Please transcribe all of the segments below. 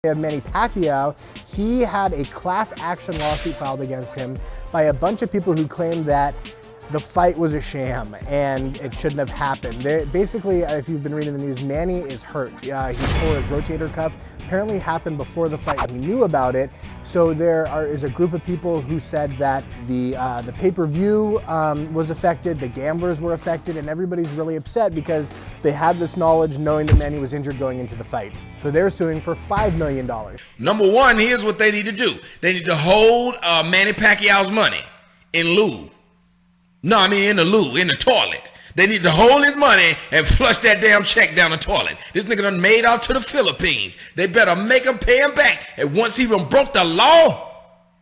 of Manny Pacquiao, he had a class action lawsuit filed against him by a bunch of people who claimed that the fight was a sham and it shouldn't have happened. Basically, if you've been reading the news, Manny is hurt. He tore his rotator cuff. Apparently happened before the fight. He knew about it. So there is a group of people who said that the pay-per-view was affected, the gamblers were affected, and everybody's really upset because they had this knowledge knowing that Manny was injured going into the fight. So they're suing for $5 million. Number one, here's what they need to do. They need to hold Manny Pacquiao's money in lieu. No, I mean in the toilet. They need to hold his money and flush that damn check down the toilet. This nigga done made out to the Philippines. They better make him pay him back. And once he done broke the law,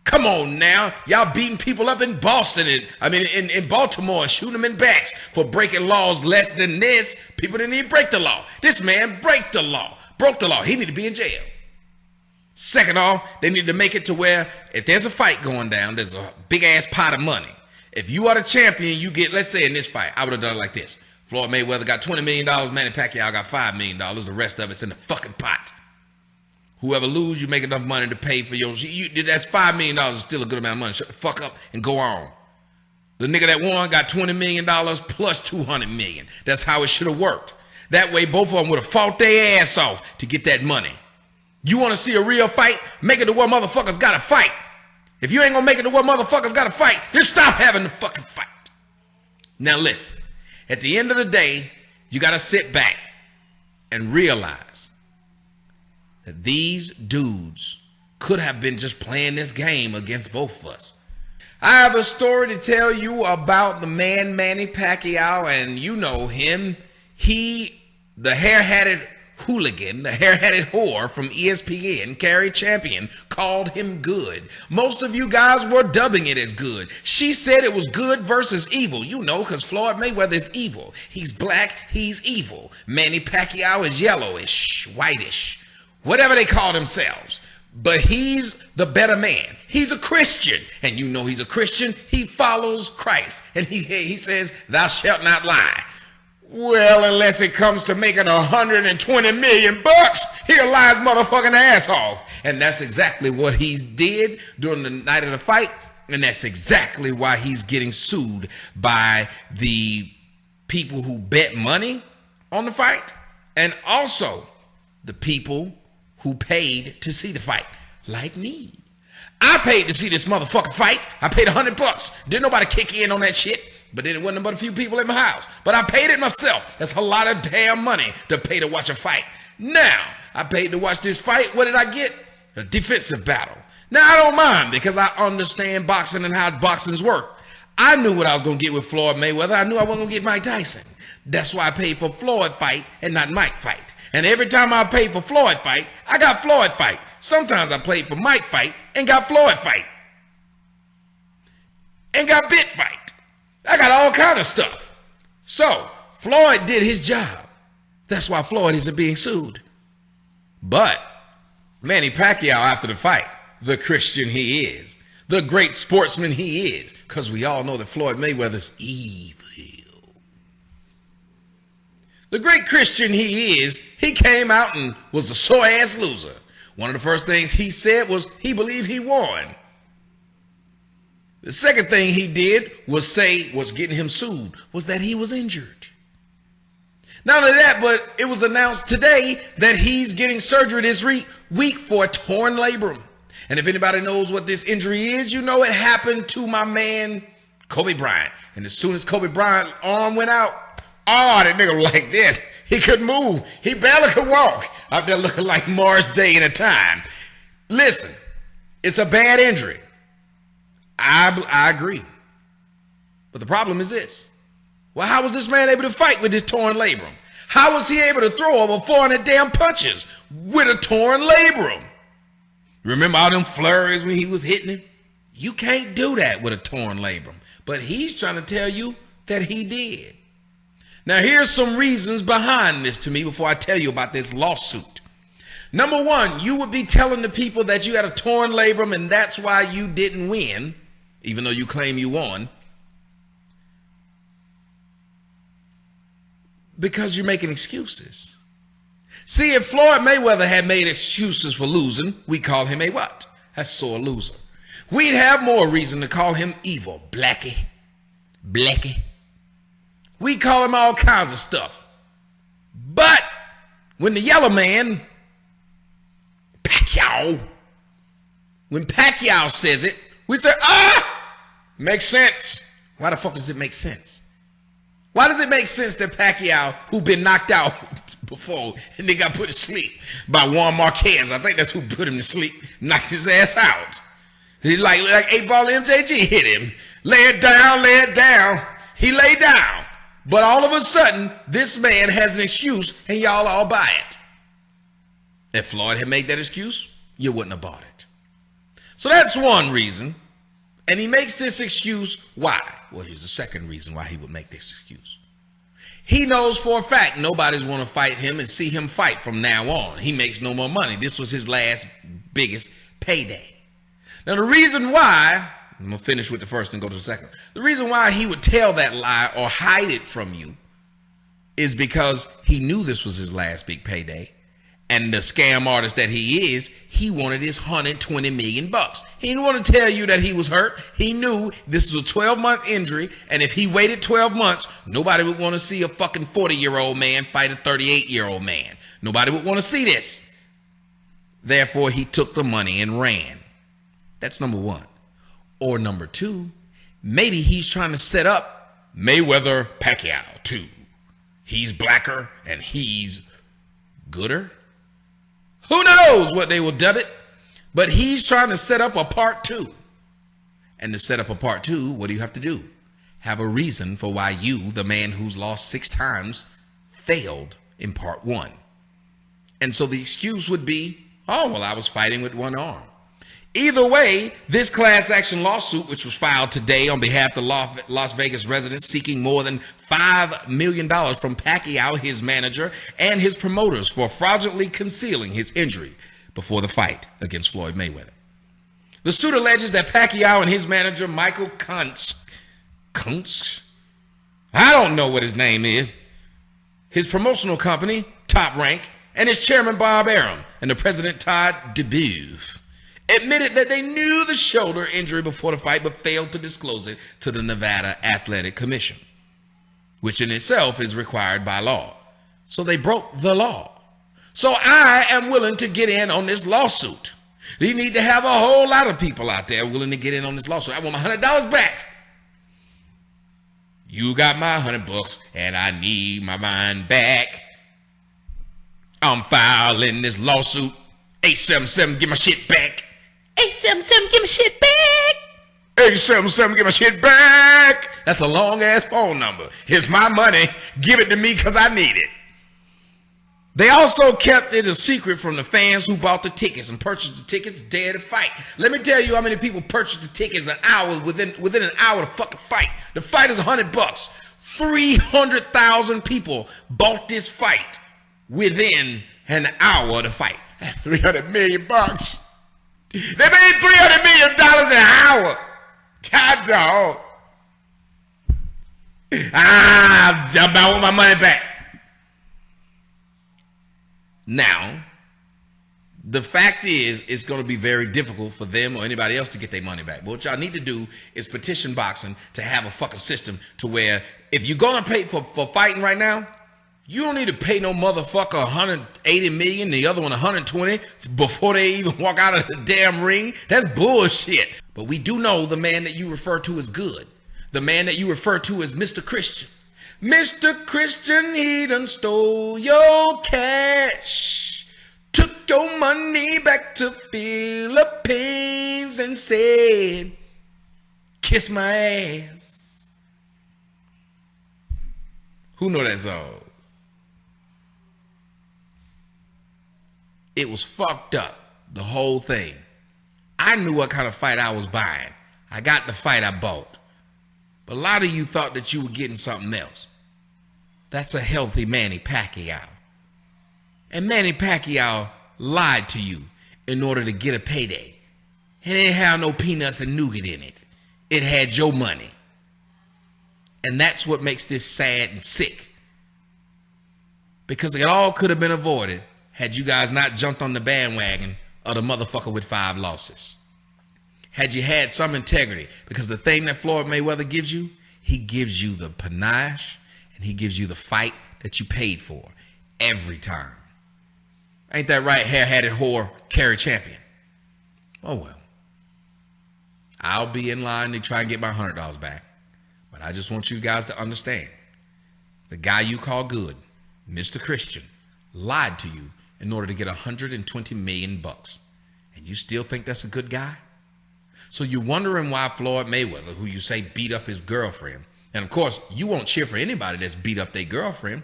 come on now. Y'all beating people up in Boston, in Baltimore, and shooting them in backs for breaking laws less than this. People didn't even break the law. This man broke the law. He need to be in jail. Second off, they need to make it to where if there's a fight going down, there's a big ass pot of money. If you are the champion, you get, let's say in this fight, I would have done it like this. Floyd Mayweather got $20 million, Manny Pacquiao got $5 million. The rest of it's in the fucking pot. Whoever lose, you make enough money to pay for your, that's $5 million is still a good amount of money. Shut the fuck up and go on. The nigga that won got $20 million plus $200 million. That's how it should have worked. That way, both of them would have fought their ass off to get that money. You want to see a real fight? Make it to where motherfuckers got to fight. If you ain't gonna make it to where motherfuckers gotta fight, then stop having the fucking fight. Now listen, at the end of the day, you gotta sit back and realize that these dudes could have been just playing this game against both of us. I have a story to tell you about the man Manny Pacquiao, and you know him. The hair-hatted hooligan, the hair-headed whore from ESPN, Carrie Champion, called him good. Most of you guys were dubbing it as good. She said it was good versus evil. You know, because Floyd Mayweather is evil. He's black, he's evil. Manny Pacquiao is yellowish, whitish, whatever they call themselves. But he's the better man. He's a Christian. And you know he's a Christian. He follows Christ. And he says, thou shalt not lie. Well, unless it comes to making $120 million, he'll lie his motherfucking ass off. And that's exactly what he did during the night of the fight. And that's exactly why he's getting sued by the people who bet money on the fight. And also the people who paid to see the fight, like me. I paid to see this motherfucking fight. I paid $100. Didn't nobody kick in on that shit. But then it wasn't but a few people in my house. But I paid it myself. That's a lot of damn money to pay to watch a fight. Now, I paid to watch this fight. What did I get? A defensive battle. Now, I don't mind because I understand boxing and how boxings work. I knew what I was going to get with Floyd Mayweather. I knew I wasn't going to get Mike Tyson. That's why I paid for Floyd fight and not Mike fight. And every time I paid for Floyd fight, I got Floyd fight. Sometimes I played for Mike fight and got Floyd fight. And got Bit fight. I got all kind of stuff. So, Floyd did his job. That's why Floyd isn't being sued. But Manny Pacquiao, after the fight, the Christian he is, the great sportsman he is, because we all know that Floyd Mayweather's evil. The great Christian he is, he came out and was a sore-ass loser. One of the first things he said was he believed he won. The second thing he did was getting him sued, was that he was injured. Not only that, but it was announced today that he's getting surgery this week for a torn labrum. And if anybody knows what this injury is, you know it happened to my man, Kobe Bryant. And as soon as Kobe Bryant's arm went out, that nigga was like this. He couldn't move. He barely could walk. Out there looking like Mars Day in a time. Listen, it's a bad injury. I agree. But the problem is this. Well, how was this man able to fight with this torn labrum? How was he able to throw over 400 damn punches with a torn labrum? Remember all them flurries when he was hitting him? You can't do that with a torn labrum. But he's trying to tell you that he did. Now, here's some reasons behind this to me before I tell you about this lawsuit. Number one, you would be telling the people that you had a torn labrum and that's why you didn't win, even though you claim you won, because you're making excuses. See, if Floyd Mayweather had made excuses for losing, we call him a what? A sore loser. We'd have more reason to call him evil, Blackie. We call him all kinds of stuff. But when the yellow man, Pacquiao, when Pacquiao says it, we say, makes sense. Why the fuck does it make sense? Why does it make sense that Pacquiao, who been knocked out before, and they got put to sleep by Juan Marquez, I think that's who put him to sleep, knocked his ass out. He like 8-ball MJG hit him. Lay it down. He lay down. But all of a sudden, this man has an excuse, and y'all all buy it. If Floyd had made that excuse, you wouldn't have bought it. So that's one reason. And he makes this excuse. Why? Well, here's the second reason why he would make this excuse. He knows for a fact nobody's want to fight him and see him fight from now on. He makes no more money. This was his last biggest payday. Now, the reason why, I'm going to finish with the first and go to the second. The reason why he would tell that lie or hide it from you is because he knew this was his last big payday. And the scam artist that he is, he wanted his $120 million. He didn't want to tell you that he was hurt. He knew this was a 12-month injury. And if he waited 12 months, nobody would want to see a fucking 40-year-old man fight a 38-year-old man. Nobody would want to see this. Therefore, he took the money and ran. That's number one. Or number two, maybe he's trying to set up Mayweather Pacquiao too. He's blacker and he's gooder. Who knows what they will dub it? But he's trying to set up a part two. And to set up a part two, what do you have to do? Have a reason for why you, the man who's lost 6 times, failed in part one. And so the excuse would be, oh, well, I was fighting with one arm. Either way, this class action lawsuit, which was filed today on behalf of Las Vegas residents seeking more than $5 million from Pacquiao, his manager, and his promoters for fraudulently concealing his injury before the fight against Floyd Mayweather. The suit alleges that Pacquiao and his manager, Michael Kuntz, I don't know what his name is, his promotional company, Top Rank, and his chairman, Bob Arum, and the president, Todd DeBeef, admitted that they knew the shoulder injury before the fight but failed to disclose it to the Nevada Athletic Commission, which in itself is required by law. So they broke the law. So I am willing to get in on this lawsuit. You need to have a whole lot of people out there willing to get in on this lawsuit. I want my $100 back. You got my $100 and I need my mind back. I'm filing this lawsuit. 877, get my shit back. 877, get my shit back. 877, get my shit back. That's a long ass phone number. Here's my money. Give it to me because I need it. They also kept it a secret from the fans who bought the tickets and purchased the tickets the day of the fight. Let me tell you how many people purchased the tickets an hour within an hour of the fucking fight. The fight is $100. 300,000 people bought this fight within an hour of the fight. That's $300 million. They made $300 million an hour. God dog. I want my money back. Now, the fact is, it's going to be very difficult for them or anybody else to get their money back. But what y'all need to do is petition boxing to have a fucking system to where if you're going to pay for fighting right now, you don't need to pay no motherfucker 180 million, the other one 120 before they even walk out of the damn ring. That's bullshit. But we do know the man that you refer to as good. The man that you refer to as Mr. Christian. Mr. Christian, he done stole your cash. Took your money back to Philippines and said, kiss my ass. Who know that song? It was fucked up, the whole thing. I knew what kind of fight I was buying. I got the fight I bought. But a lot of you thought that you were getting something else. That's a healthy Manny Pacquiao. And Manny Pacquiao lied to you in order to get a payday. It didn't have no peanuts and nougat in it. It had your money. And that's what makes this sad and sick. because it all could have been avoided had you guys not jumped on the bandwagon of the motherfucker with 5 losses. Had you had some integrity, because the thing that Floyd Mayweather gives you, he gives you the panache and he gives you the fight that you paid for every time. Ain't that right, hair-hatted whore, Kerry Champion? Oh well. I'll be in line to try and get my $100 back. But I just want you guys to understand, the guy you call good, Mr. Christian, lied to you in order to get $120 million. And you still think that's a good guy? So you're wondering why Floyd Mayweather, who you say beat up his girlfriend, and of course, you won't cheer for anybody that's beat up their girlfriend.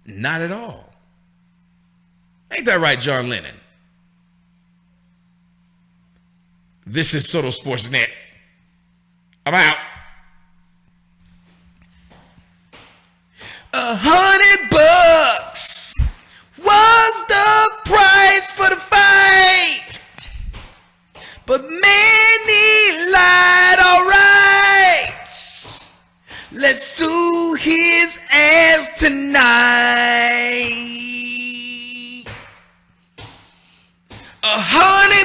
Not at all. Ain't that right, John Lennon? This is Soto Sportsnet. I'm out. $100 was the price for the fight. But Manny lied, all right. Let's sue his ass tonight. $100